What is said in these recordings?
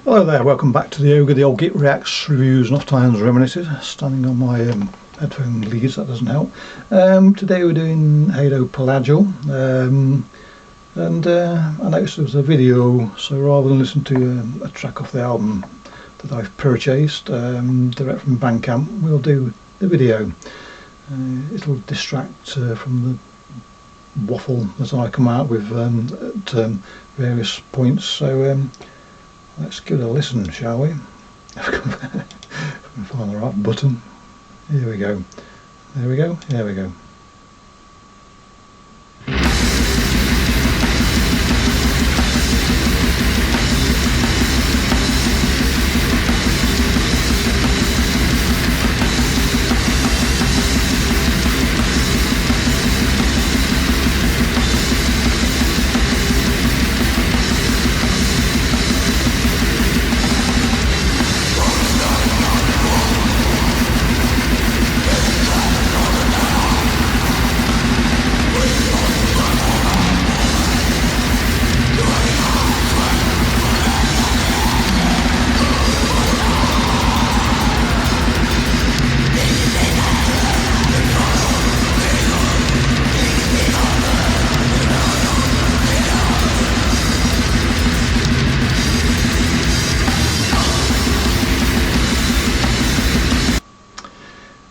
Hello there, welcome back to the Ogre, the old Git Reacts, Reviews and Oft-Times Reminisces. Standing on my headphone leads, that doesn't help. Today we're doing Hadopelagyal, and I noticed there was a video, so rather than listen to a track off the album that I've purchased direct from Bandcamp, we'll do the video. It'll distract from the waffle that I come out with at various points, so let's give it a listen, shall we? If I can find the right button. Here we go. There we go. Here we go.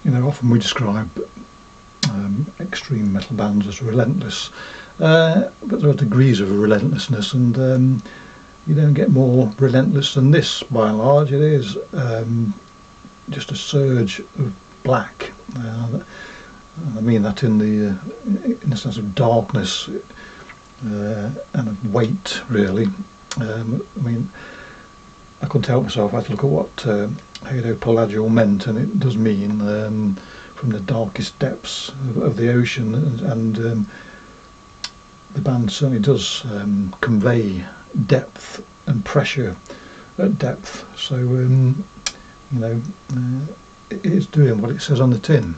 You know, often we describe extreme metal bands as relentless, but there are degrees of relentlessness, and you don't get more relentless than this by and large. It is just a surge of black. I mean that in the sense of darkness and of weight, really. I mean, I couldn't help myself. I had to look at what Hadopelagyal meant, and it does mean from the darkest depths of the ocean, and the band certainly does convey depth and pressure at depth. So you know, it is doing what it says on the tin.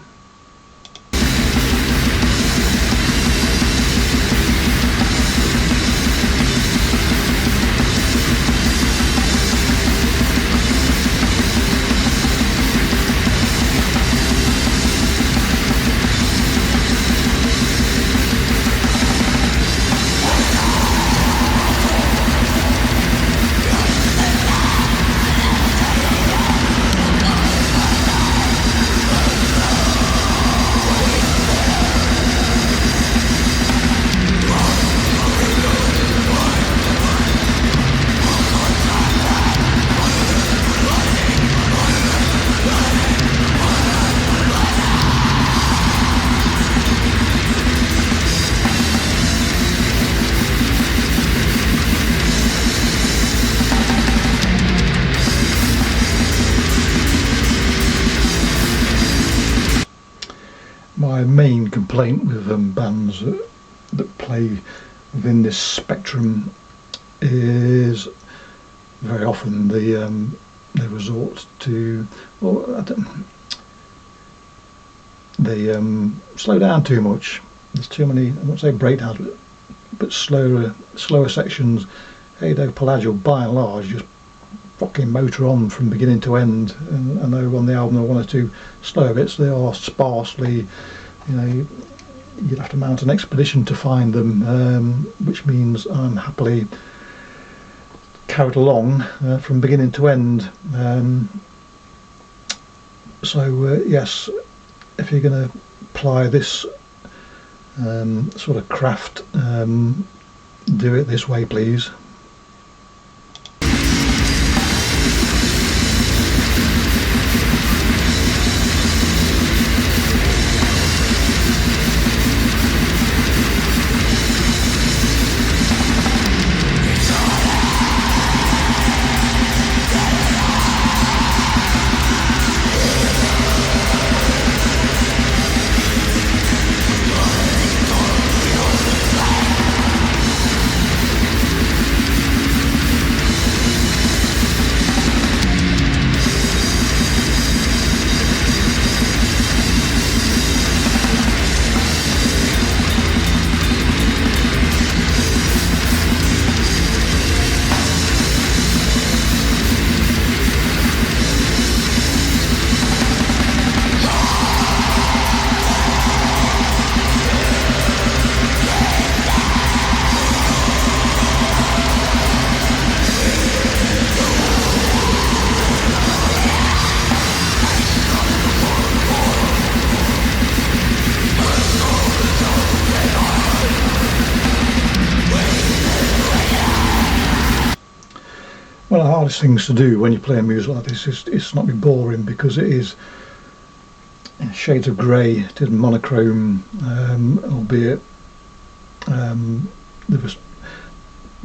My main complaint with bands that play within this spectrum is very often they resort to, well, they slow down too much. There's too many, I won't say breakdowns, but slower sections. Hadopelagyal by and large just fucking motor on from beginning to end, and I know on the album there are one or two slower bits. They are sparsely, you know, you'd have to mount an expedition to find them, which means I'm happily carried along from beginning to end. So yes, if you're going to apply this sort of craft, do it this way, please. One of the hardest things to do when you're playing music like this is not be boring, because it is shades of grey, it is monochrome, albeit there was,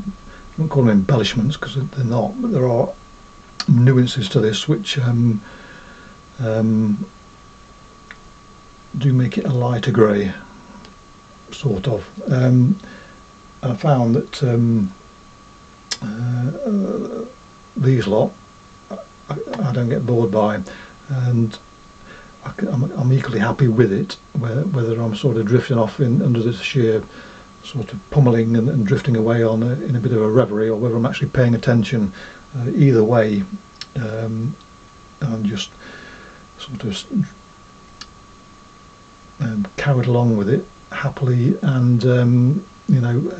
I won't call them embellishments because they're not, but there are nuances to this which do make it a lighter grey, sort of. And I found that these lot I don't get bored by, and I'm equally happy with it, whether I'm sort of drifting off under this sheer sort of pummeling and drifting away on in a bit of a reverie, or whether I'm actually paying attention. Either way, I'm just sort of carried along with it happily, and you know,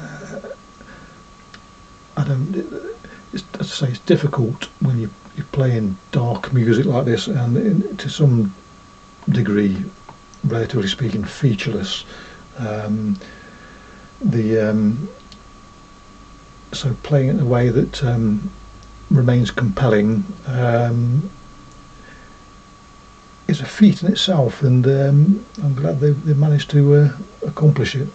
I don't. As I say, it's difficult when you're playing dark music like this, and to some degree, relatively speaking, featureless. So playing it in a way that remains compelling is a feat in itself, and I'm glad they've managed to accomplish it.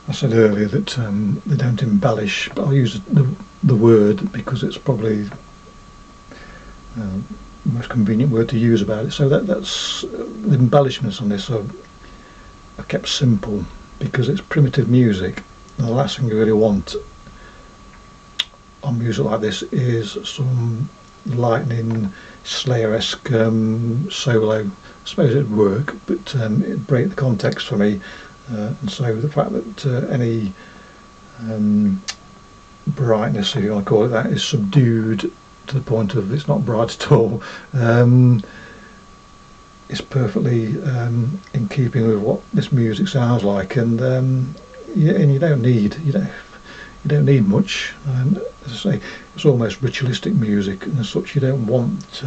I said earlier that they don't embellish, but I'll use the word because it's probably the most convenient word to use about it. So that's the embellishments on this are kept simple, because it's primitive music, and the last thing you really want on music like this is some lightning Slayer-esque solo. I suppose it'd work, but it'd break the context for me. And so the fact that any brightness, if you want to call it that, is subdued to the point of it's not bright at all, is perfectly in keeping with what this music sounds like. And you don't need much. As I say, it's almost ritualistic music, and as such you don't want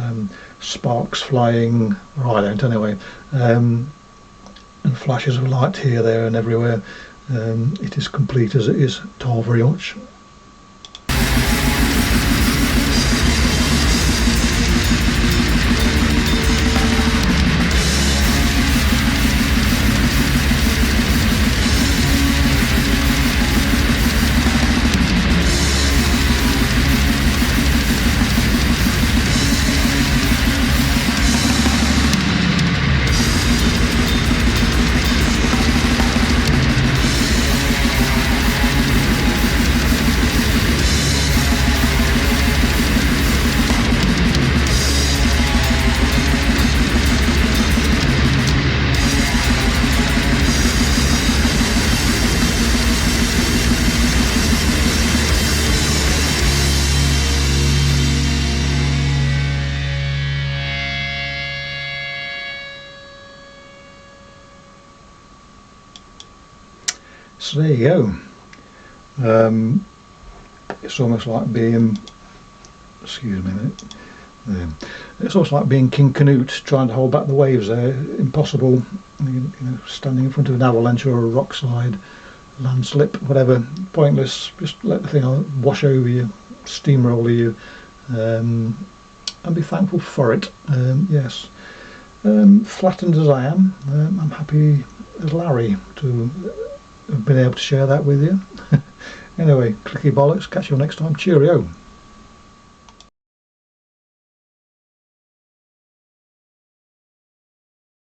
sparks flying, or I don't anyway. And flashes of light here, there and everywhere. It is complete as it is tall, very much. So there you go. It's almost like being, excuse me a minute, it's almost like being King Canute trying to hold back the waves there. Impossible. You know, standing in front of an avalanche or a rock slide, landslip, whatever, pointless. Just let the thing wash over you, steamroller you, and be thankful for it. Yes, flattened as I am, I'm happy as Larry to have been able to share that with you. Anyway, clicky bollocks, catch you next time, cheerio.